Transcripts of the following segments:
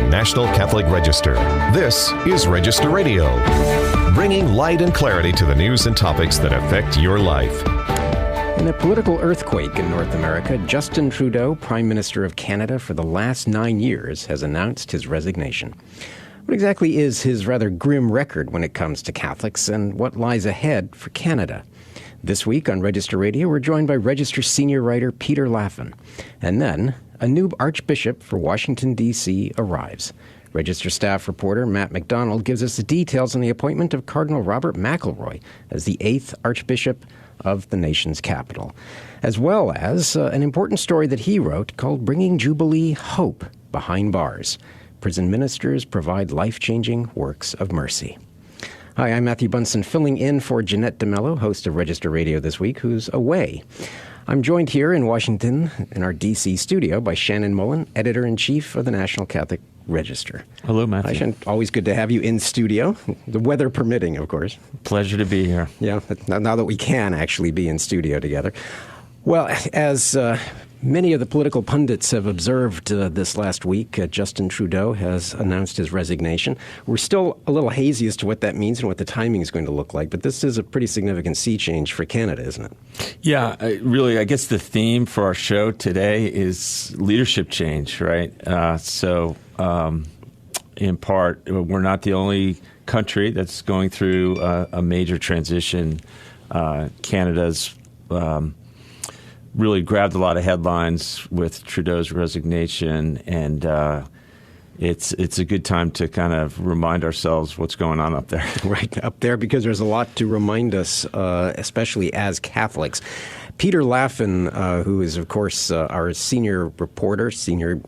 National Catholic Register. This is Register Radio, bringing light and clarity to the news and topics that affect your life. In a political earthquake in North America, Justin Trudeau, Prime Minister of Canada for the last 9 years, has announced his resignation. What exactly is his rather grim record when it comes to Catholics, and what lies ahead for Canada? This week on Register Radio, we're joined by Register senior writer Peter Laffin. And then, a new Archbishop for Washington, D.C. arrives. Register staff reporter Matt McDonald gives us the details on the appointment of Cardinal Robert McElroy as the 8th Archbishop of the nation's capital, as well as an important story that he wrote called Bringing Jubilee Hope Behind Bars. Prison ministers provide life-changing works of mercy. Hi, I'm Matthew Bunson, filling in for Jeanette DeMello, host of Register Radio this week, who's away. I'm joined here in Washington in our D.C. studio by Shannon Mullen, editor-in-chief of the National Catholic Register. Hello, Matthew. Hi, Shannon. Always good to have you in studio, the weather permitting, of course. Pleasure to be here. Yeah, now that we can actually be in studio together. Well, as many of the political pundits have observed this last week, Justin Trudeau has announced his resignation. We're still a little hazy as to what that means and what the timing is going to look like, but this is a pretty significant sea change for Canada, isn't it? Yeah, really, I guess the theme for our show today is leadership change, right? In part, we're not the only country that's going through a major transition. Canada's really grabbed a lot of headlines with Trudeau's resignation, and it's a good time to kind of remind ourselves what's going on up there. Right, up there, because there's a lot to remind us, especially as Catholics. Peter Laffin, who is, of course, our senior reporter, senior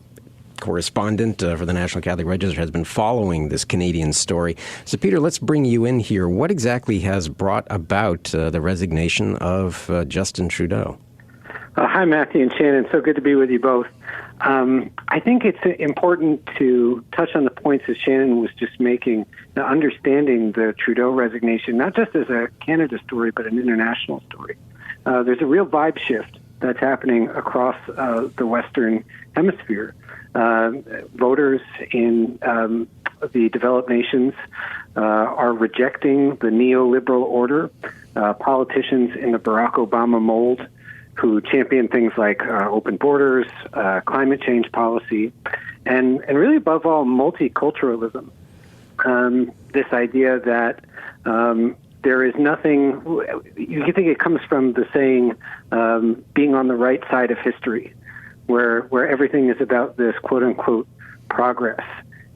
correspondent for the National Catholic Register, has been following this Canadian story. So, Peter, let's bring you in here. What exactly has brought about the resignation of Justin Trudeau? Hi, Matthew and Shannon. So good to be with you both. I think it's important to touch on the points that Shannon was just making, understanding the Trudeau resignation, not just as a Canada story, but an international story. There's a real vibe shift that's happening across the Western Hemisphere. Voters in the developed nations are rejecting the neoliberal order. Politicians in the Barack Obama mold who champion things like open borders, climate change policy, and really above all, multiculturalism. This idea that there is nothing, you can think it comes from the saying, being on the right side of history, where everything is about this quote-unquote progress.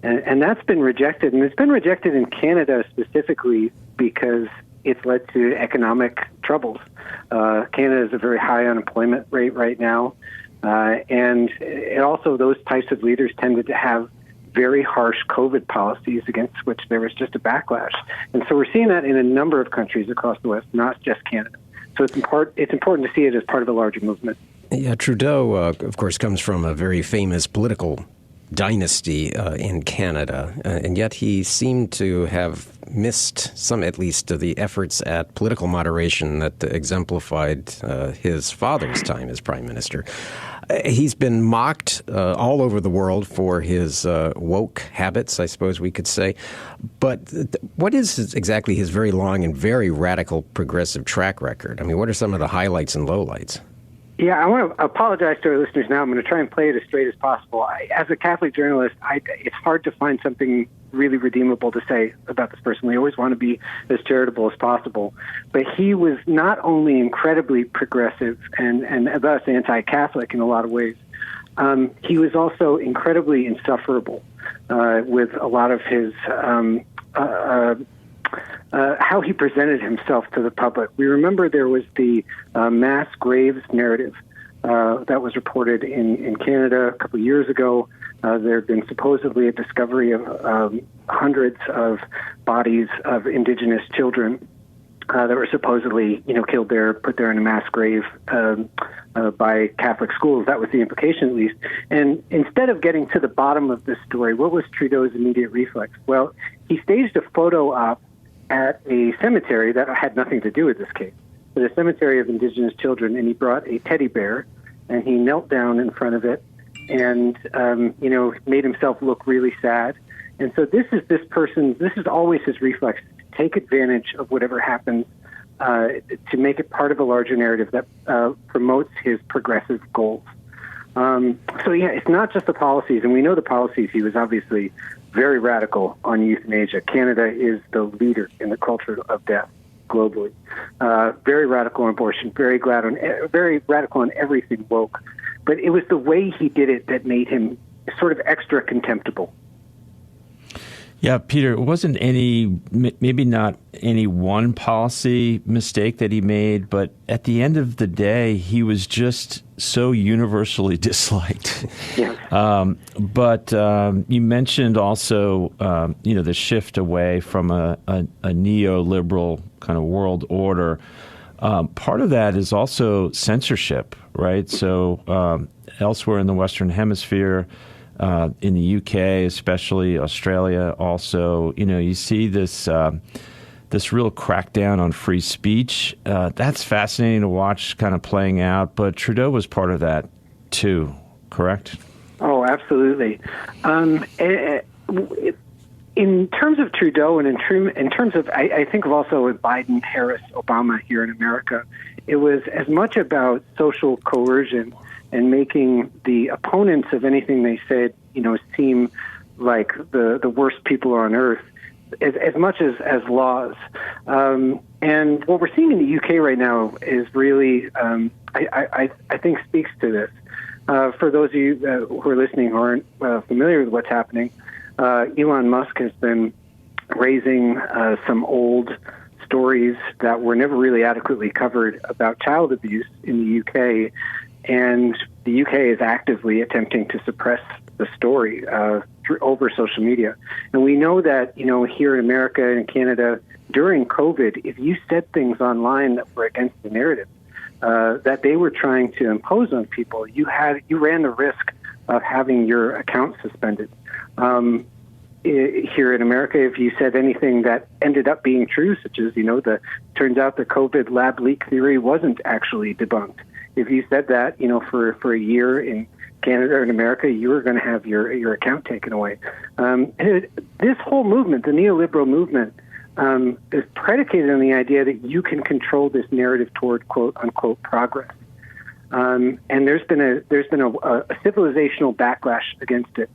And that's been rejected, and it's been rejected in Canada specifically because it's led to economic troubles. Canada has a very high unemployment rate right now, and also those types of leaders tended to have very harsh COVID policies against which there was just a backlash. And so we're seeing that in a number of countries across the West, not just Canada. So it's important to see it as part of a larger movement. Yeah, Trudeau, of course, comes from a very famous political dynasty in Canada, and yet he seemed to have missed some, at least, of the efforts at political moderation that exemplified his father's time as prime minister. He's been mocked all over the world for his woke habits, I suppose we could say. But what is exactly his very long and very radical progressive track record? I mean, what are some of the highlights and lowlights? Yeah, I want to apologize to our listeners now. I'm going to try and play it as straight as possible. As a Catholic journalist, it's hard to find something really redeemable to say about this person. We always want to be as charitable as possible. But he was not only incredibly progressive and thus anti-Catholic in a lot of ways, he was also incredibly insufferable with a lot of his how he presented himself to the public. We remember there was the mass graves narrative that was reported in Canada a couple of years ago. There had been supposedly a discovery of hundreds of bodies of Indigenous children that were supposedly, killed there, put there in a mass grave by Catholic schools. That was the implication, at least. And instead of getting to the bottom of this story, what was Trudeau's immediate reflex? Well, he staged a photo op at a cemetery that had nothing to do with this case, but a cemetery of Indigenous children, and he brought a teddy bear, and he knelt down in front of it, and made himself look really sad. And so this is always his reflex, to take advantage of whatever happens, to make it part of a larger narrative that promotes his progressive goals. It's not just the policies, and we know the policies. He was obviously very radical on euthanasia. Canada is the leader in the culture of death globally. Very radical on abortion, very radical on everything woke. But it was the way he did it that made him sort of extra contemptible. Yeah, Peter, it wasn't maybe not any one policy mistake that he made, but at the end of the day, he was just so universally disliked. Yeah. But you mentioned also, the shift away from a neoliberal kind of world order. Part of that is also censorship, right? So elsewhere in the Western Hemisphere, in the UK, especially Australia, also, you see this real crackdown on free speech. That's fascinating to watch, kind of playing out. But Trudeau was part of that too, correct? Oh, absolutely. In terms of Trudeau, and in terms of, I think of also with Biden, Harris, Obama here in America, it was as much about social coercion and making the opponents of anything they said, seem like the worst people on earth, as much as laws. And what we're seeing in the UK right now is really, I think, speaks to this. For those of you who are listening who aren't familiar with what's happening, Elon Musk has been raising some old stories that were never really adequately covered about child abuse in the UK. And the UK is actively attempting to suppress the story over social media. And we know that, here in America and Canada, during COVID, if you said things online that were against the narrative that they were trying to impose on people, you ran the risk of having your account suspended. Here in America, if you said anything that ended up being true, such as, turns out the COVID lab leak theory wasn't actually debunked. If you said that, for a year in Canada or in America, you were going to have your account taken away. This whole movement, the neoliberal movement, is predicated on the idea that you can control this narrative toward quote unquote progress. And there's been a civilizational backlash against it.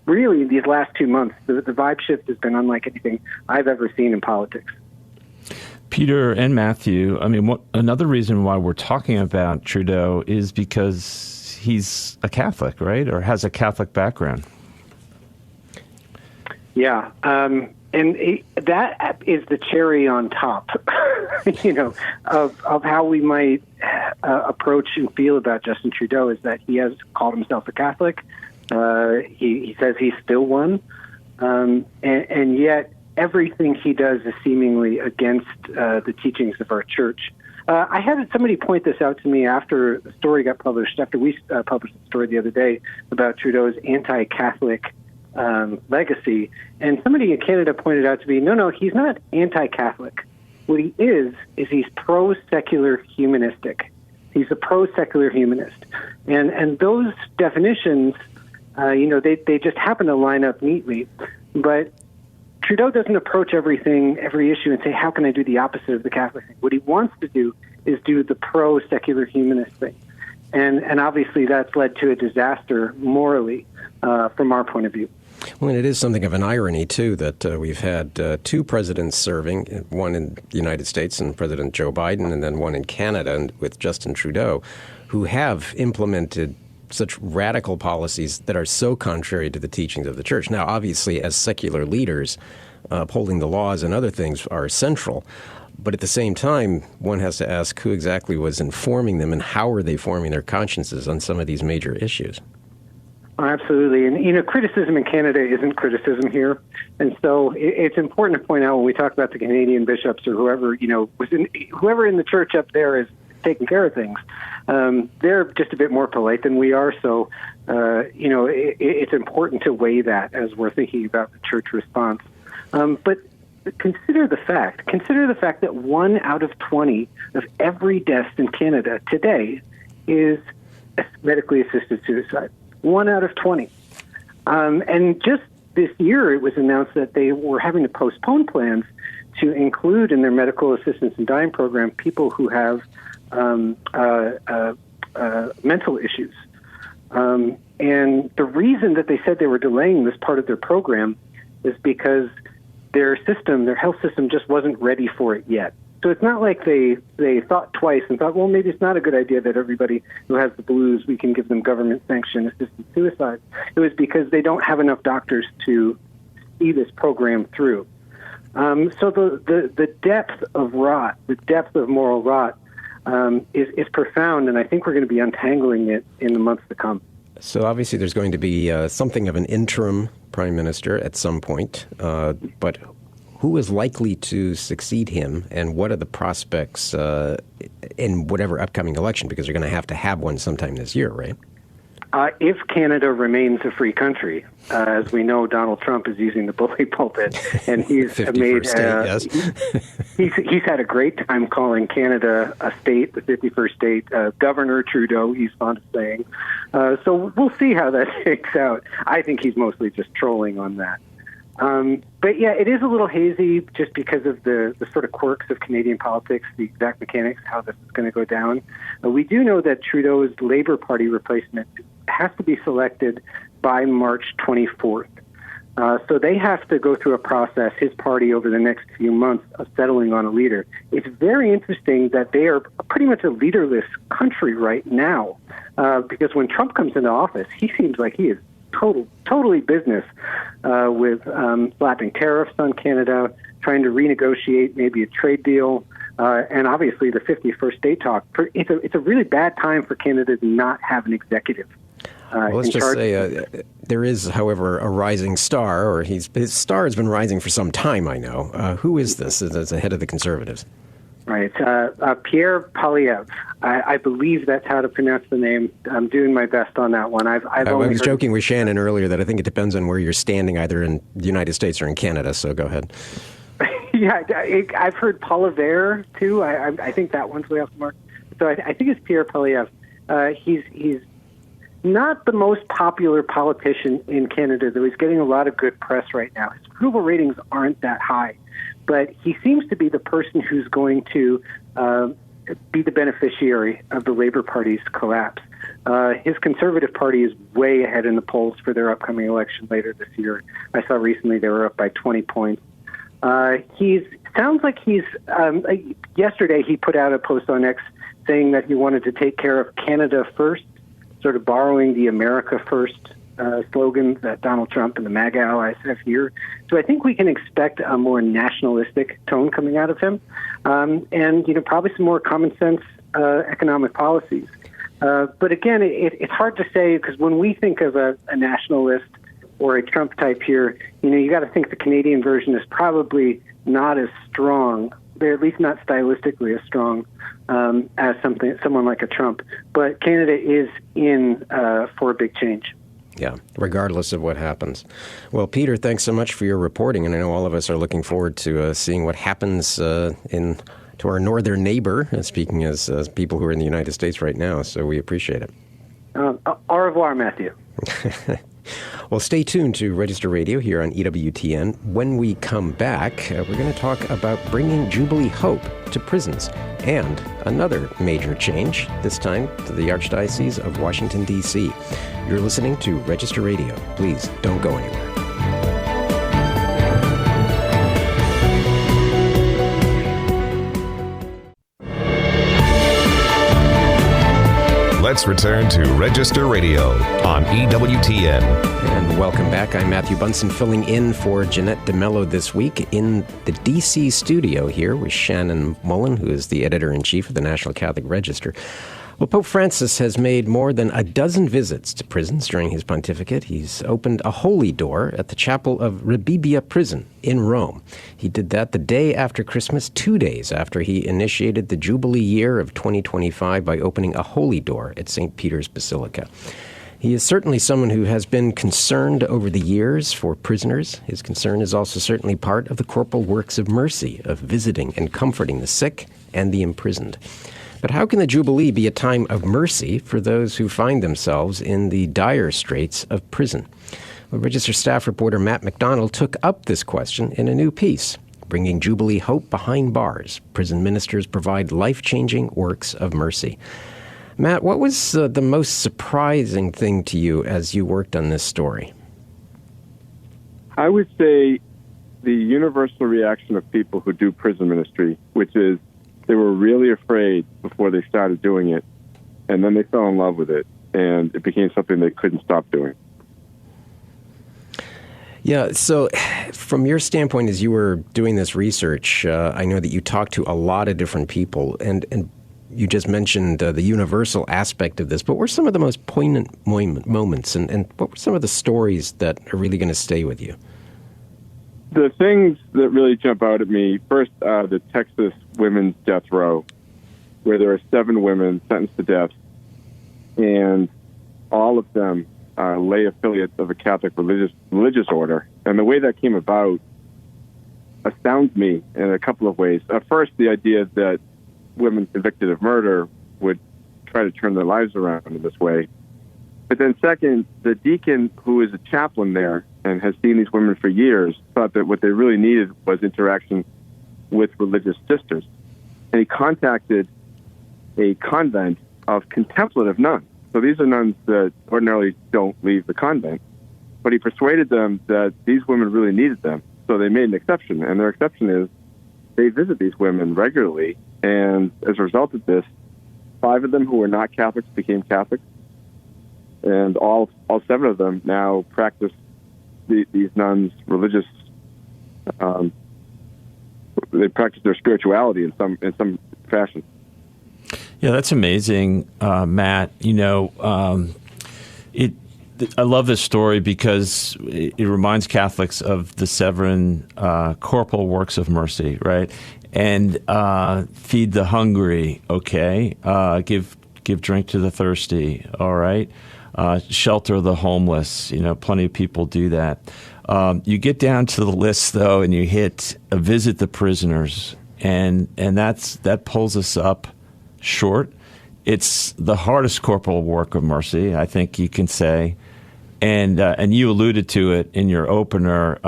Really, these last 2 months, the vibe shift has been unlike anything I've ever seen in politics. Peter and Matthew, another reason why we're talking about Trudeau is because he's a Catholic, right? Or has a Catholic background. Yeah. That is the cherry on top, of how we might approach and feel about Justin Trudeau, is that he has called himself a Catholic. He says he's still one. And yet, everything he does is seemingly against the teachings of our church. I had somebody point this out to me after the story got published, after we published the story the other day about Trudeau's anti-Catholic legacy. And somebody in Canada pointed out to me, no, he's not anti-Catholic. What he is he's pro-secular humanistic. He's a pro-secular humanist. And those definitions, they just happen to line up neatly. But Trudeau doesn't approach every issue and say, how can I do the opposite of the Catholic thing? What he wants to do is do the pro-secular humanist thing. And obviously that's led to a disaster morally from our point of view. Well, and it is something of an irony, too, that we've had two presidents serving, one in the United States and President Joe Biden, and then one in Canada and with Justin Trudeau, who have implemented such radical policies that are so contrary to the teachings of the church. Now, obviously, as secular leaders, upholding the laws and other things are central. But at the same time, one has to ask who exactly was informing them and how are they forming their consciences on some of these major issues. Absolutely. And, criticism in Canada isn't criticism here. And so it's important to point out when we talk about the Canadian bishops or whoever, whoever in the church up there is taking care of things, they're just a bit more polite than we are. So, it's important to weigh that as we're thinking about the church response. But consider the fact that 1 out of 20 of every death in Canada today is medically assisted suicide. 1 out of 20. And just this year, it was announced that they were having to postpone plans to include in their medical assistance and dying program people who have mental issues. And the reason that they said they were delaying this part of their program is because their health system just wasn't ready for it yet. So it's not like they thought twice and thought, well, maybe it's not a good idea that everybody who has the blues, we can give them government-sanctioned assisted suicide. It was because they don't have enough doctors to see this program through. So the depth of rot, the depth of moral rot is profound, and I think we're going to be untangling it in the months to come. So obviously there's going to be something of an interim prime minister at some point, but who is likely to succeed him, and what are the prospects in whatever upcoming election? Because you're going to have one sometime this year, right? If Canada remains a free country, as we know, Donald Trump is using the bully pulpit, and he's made yes. he's had a great time calling Canada a state, the 51st state. Governor Trudeau, he's fond of saying. So we'll see how that shakes out. I think he's mostly just trolling on that. But yeah, it is a little hazy just because of the sort of quirks of Canadian politics, the exact mechanics, how this is going to go down. We do know that Trudeau's Labour Party replacement has to be selected by March 24th. So they have to go through a process, his party, over the next few months of settling on a leader. It's very interesting that they are pretty much a leaderless country right now, because when Trump comes into office, he seems like he is totally business with slapping tariffs on Canada, trying to renegotiate maybe a trade deal, and obviously the 51st state talk. It's a really bad time for Canada to not have an executive. Well, let's just say there is, however, a rising star, or his star has been rising for some time, I know. Who is this as the head of the Conservatives? Right. Pierre Poilievre. I believe that's how to pronounce the name. I'm doing my best on that one. I was joking with Shannon earlier that I think it depends on where you're standing, either in the United States or in Canada, so go ahead. Yeah, I've heard Poilievre, too. I think that one's way off the mark. So I think it's Pierre Poilievre. He's not the most popular politician in Canada, though he's getting a lot of good press right now. His approval ratings aren't that high, but he seems to be the person who's going to be the beneficiary of the Labour Party's collapse. His Conservative Party is way ahead in the polls for their upcoming election later this year. I saw recently they were up by 20 points. Sounds like yesterday he put out a post on X saying that he wanted to take care of Canada first, sort of borrowing the America First slogan that Donald Trump and the MAGA allies have here. So I think we can expect a more nationalistic tone coming out of him, and probably some more common sense economic policies. But again, it's hard to say, because when we think of a nationalist or a Trump type here, you got to think the Canadian version is probably not as strong. They're at least not stylistically as strong as someone like a Trump. But Canada is in for a big change. Yeah, regardless of what happens. Well, Peter, thanks so much for your reporting, and I know all of us are looking forward to seeing what happens to our northern neighbor, speaking as people who are in the United States right now, so we appreciate it. Au revoir, Matthew. Well, stay tuned to Register Radio here on EWTN. When we come back, we're going to talk about bringing Jubilee Hope to prisons and another major change, this time to the Archdiocese of Washington, D.C. You're listening to Register Radio. Please don't go anywhere. Let's return to Register Radio on EWTN. And welcome back. I'm Matthew Bunson, filling in for Jeanette DeMello this week in the D.C. studio here with Shannon Mullen, who is the editor-in-chief of the National Catholic Register. Well, Pope Francis has made more than a dozen visits to prisons during his pontificate. He's opened a holy door at the chapel of Rebibbia Prison in Rome. He did that the day after Christmas, 2 days after he initiated the Jubilee year of 2025 by opening a holy door at St. Peter's Basilica. He is certainly someone who has been concerned over the years for prisoners. His concern is also certainly part of the corporal works of mercy, of visiting and comforting the sick and the imprisoned. But how can the Jubilee be a time of mercy for those who find themselves in the dire straits of prison? Well, Register staff reporter Matt McDonald took up this question in a new piece, Bringing Jubilee Hope Behind Bars. Prison ministers provide life-changing works of mercy. Matt, what was the most surprising thing to you as you worked on this story? I would say the universal reaction of people who do prison ministry, which is they were really afraid before they started doing it, and then they fell in love with it, and it became something they couldn't stop doing. Yeah, so from your standpoint, as you were doing this research, I know that you talked to a lot of different people, and you just mentioned the universal aspect of this, but what were some of the most poignant moments, and what were some of the stories that are really going to stay with you? The things that really jump out at me, first, the Texas women's death row, where there are 7 women sentenced to death, and all of them lay affiliates of a Catholic religious order. And the way that came about astounds me in a couple of ways. First, the idea that women convicted of murder would try to turn their lives around in this way. But then second, the deacon who is a chaplain there and has seen these women for years thought that what they really needed was interaction with religious sisters. And he contacted a convent of contemplative nuns. So these are nuns that ordinarily don't leave the convent. But he persuaded them that these women really needed them. So they made an exception. And their exception is they visit these women regularly. And as a result of this, 5 of them who were not Catholics became Catholics. And all 7 of them now practice these nuns' religious. They practice their spirituality in some fashion. Yeah, that's amazing, Matt. You know, I love this story because it reminds Catholics of the 7 corporal works of mercy, right? And feed the hungry, okay? Give drink to the thirsty, all right? Shelter the homeless. You know, plenty of people do that. You get down to the list, though, and you hit visit the prisoners, and that pulls us up short. It's the hardest corporal work of mercy, I think you can say. And you alluded to it in your opener.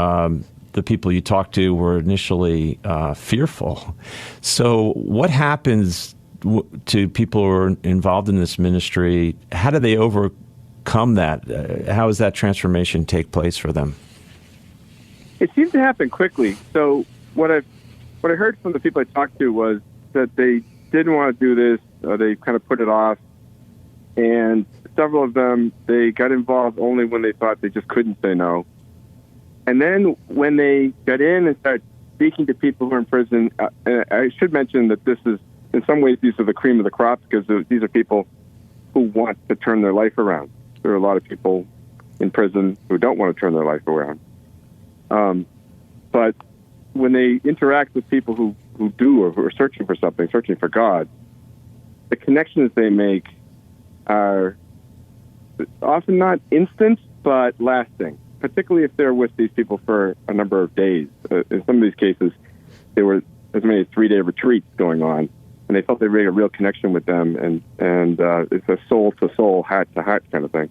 The people you talked to were initially fearful. So what happens to people who are involved in this ministry? How do they overcome that? How does that transformation take place for them? It seems to happen quickly. So what I heard from the people I talked to was that they didn't want to do this. They kind of put it off. And several of them, they got involved only when they thought they just couldn't say no. And then when they got in and started speaking to people who are in prison, I should mention that this is, in some ways, these are the cream of the crop because these are people who want to turn their life around. There are a lot of people in prison who don't want to turn their life around. But when they interact with people who do or who are searching for something, searching for God, the connections they make are often not instant, but lasting, particularly if they're with these people for a number of days. In some of these cases, there were as many as 3-day retreats going on, and they felt they made a real connection with them, and it's a soul-to-soul, heart-to-heart kind of thing.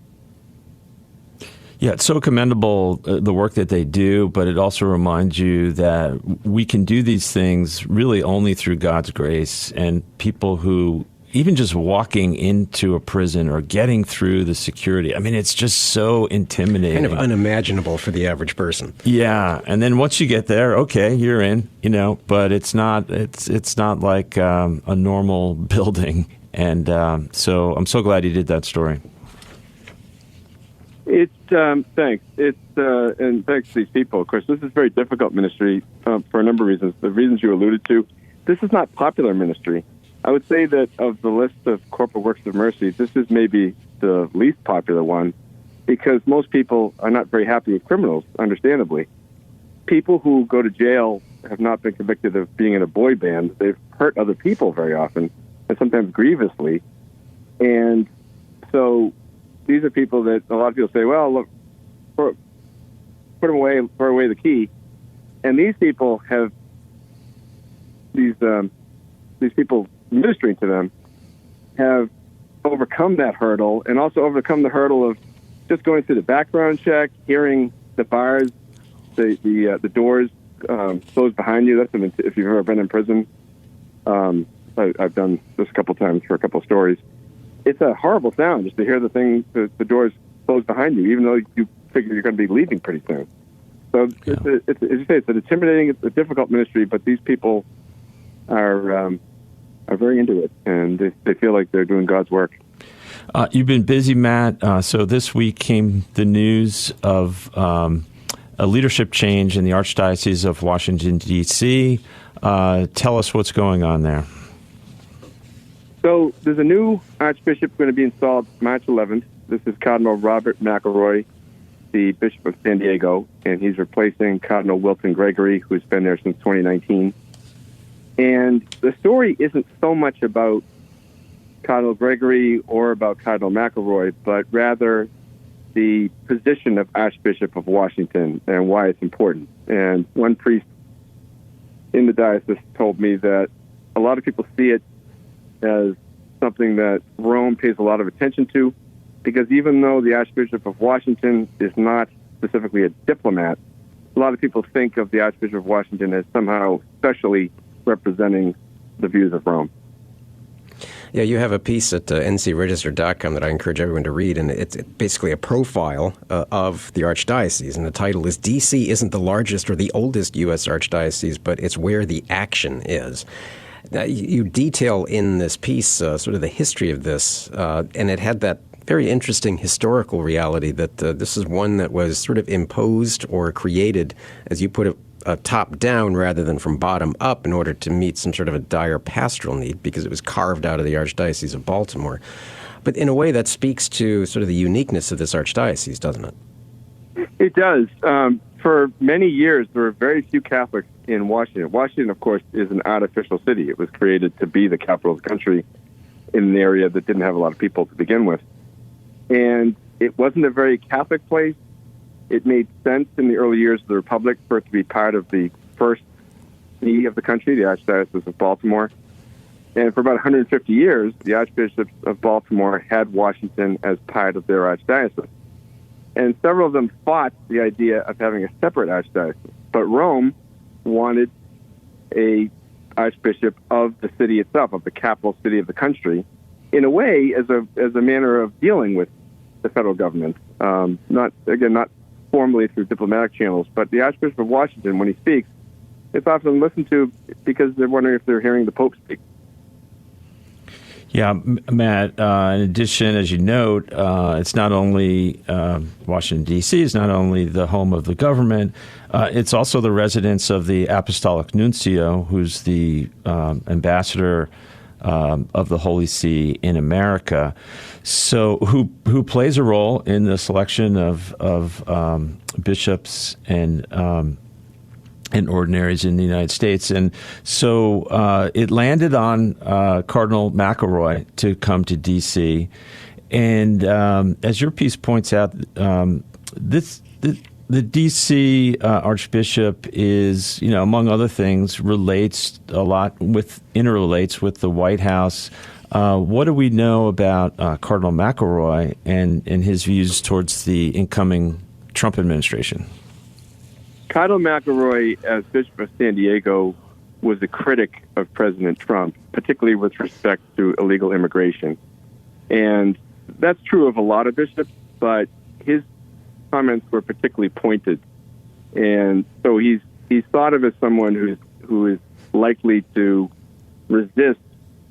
Yeah, it's so commendable, the work that they do, but it also reminds you that we can do these things really only through God's grace, and people who, even just walking into a prison or getting through the security, I mean, it's just so intimidating. Kind of unimaginable for the average person. Yeah, and then once you get there, okay, you're in, but it's not like a normal building, and so I'm so glad you did that story. Thanks. And thanks to these people. Of course, this is very difficult ministry for a number of reasons. The reasons you alluded to, this is not popular ministry. I would say that of the list of corporal works of mercy, this is maybe the least popular one because most people are not very happy with criminals, understandably. People who go to jail have not been convicted of being in a boy band. They've hurt other people very often, and sometimes grievously. And so these are people that a lot of people say, well, look, put them away, throw away the key. And these people have these people ministering to them have overcome that hurdle and also overcome the hurdle of just going through the background check, hearing the bars, the doors closed behind you. That's if you've ever been in prison. I've done this a couple times for a couple stories. It's a horrible sound just to hear the doors closed behind you, even though you figure you're going to be leaving pretty soon. So it's as you say, it's an intimidating, it's a difficult ministry, but these people are very into it, and they feel like they're doing God's work. You've been busy, Matt. So this week came the news of a leadership change in the Archdiocese of Washington, D.C. Tell us what's going on there. So there's a new Archbishop going to be installed March 11th. This is Cardinal Robert McElroy, the Bishop of San Diego, and he's replacing Cardinal Wilton Gregory, who's been there since 2019. And the story isn't so much about Cardinal Gregory or about Cardinal McElroy, but rather the position of Archbishop of Washington and why it's important. And one priest in the diocese told me that a lot of people see it as something that Rome pays a lot of attention to, because even though the Archbishop of Washington is not specifically a diplomat, a lot of people think of the Archbishop of Washington as somehow specially representing the views of Rome. Yeah, you have a piece at ncregister.com that I encourage everyone to read, and it's basically a profile of the Archdiocese, and the title is D.C. isn't the largest or the oldest U.S. Archdiocese, but it's where the action is. Now, you detail in this piece sort of the history of this, and it had that very interesting historical reality that this is one that was sort of imposed or created, as you put it, top down rather than from bottom up in order to meet some sort of a dire pastoral need, because it was carved out of the Archdiocese of Baltimore. But in a way that speaks to sort of the uniqueness of this Archdiocese, doesn't it? It does. For many years, there were very few Catholics in Washington. Washington, of course, is an artificial city. It was created to be the capital of the country in an area that didn't have a lot of people to begin with. And it wasn't a very Catholic place. It made sense in the early years of the Republic for it to be part of the first see of the country, the Archdiocese of Baltimore. And for about 150 years, the Archbishops of Baltimore had Washington as part of their archdiocese. And several of them fought the idea of having a separate archdiocese. But Rome wanted a archbishop of the city itself, of the capital city of the country, in a way as a manner of dealing with the federal government. Not formally through diplomatic channels, but the Archbishop of Washington, when he speaks, it's often listened to because they're wondering if they're hearing the Pope speak. Yeah, Matt, in addition, as you note, it's not only Washington, D.C., it's not only the home of the government, it's also the residence of the Apostolic Nuncio, who's the ambassador of the Holy See in America. So who plays a role in the selection of bishops and ordinaries in the United States. And so it landed on Cardinal McElroy to come to D.C. And as your piece points out, the D.C. Archbishop is, among other things, interrelates with the White House. What do we know about Cardinal McElroy and his views towards the incoming Trump administration? Cardinal McElroy, as Bishop of San Diego, was a critic of President Trump, particularly with respect to illegal immigration. And that's true of a lot of bishops, but his comments were particularly pointed. And so he's thought of as someone who is likely to resist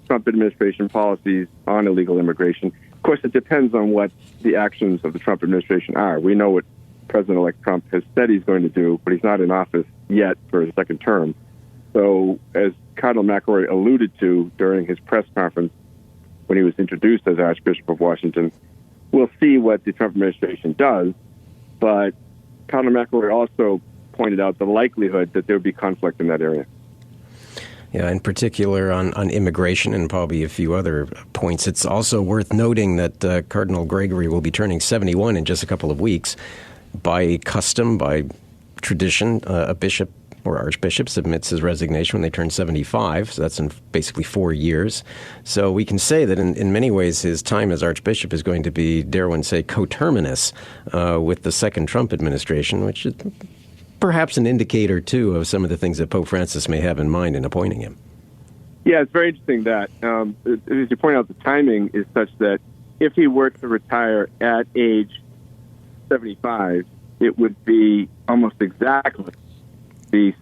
Trump administration policies on illegal immigration. Of course, it depends on what the actions of the Trump administration are. We know what President-elect Trump has said he's going to do, but he's not in office yet for a second term. So as Cardinal McElroy alluded to during his press conference when he was introduced as Archbishop of Washington, we'll see what the Trump administration does. But Cardinal McElroy also pointed out the likelihood that there would be conflict in that area. Yeah, in particular on immigration and probably a few other points. It's also worth noting that Cardinal Gregory will be turning 71 in just a couple of weeks. By custom, by tradition, a bishop or Archbishop, submits his resignation when they turn 75, so that's in basically 4 years. So we can say that in many ways his time as Archbishop is going to be, dare one say, coterminous with the second Trump administration, which is perhaps an indicator, too, of some of the things that Pope Francis may have in mind in appointing him. Yeah, it's very interesting that, as you point out, the timing is such that if he were to retire at age 75, it would be almost exactly the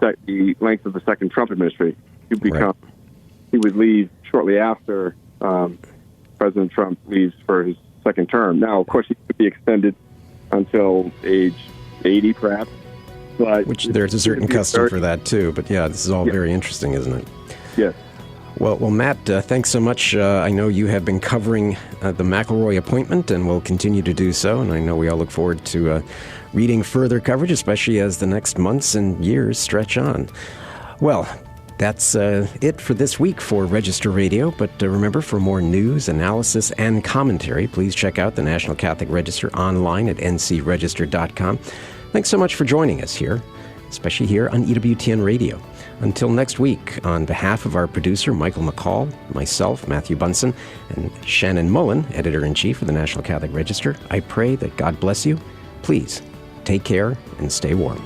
length of the second Trump administration. He would leave shortly after President Trump leaves for his second term. Now, of course, he could be extended until age 80, perhaps. But which there's a certain custom for that, too. But yeah, this is all very interesting, isn't it? Yes. Well, Matt, thanks so much. I know you have been covering the McElroy appointment and will continue to do so. And I know we all look forward to reading further coverage, especially as the next months and years stretch on. Well, that's it for this week for Register Radio. But remember, for more news, analysis, and commentary, please check out the National Catholic Register online at ncregister.com. Thanks so much for joining us here, especially here on EWTN Radio. Until next week, on behalf of our producer, Michael McCall, myself, Matthew Bunson, and Shannon Mullen, Editor-in-Chief of the National Catholic Register, I pray that God bless you. Please, take care and stay warm.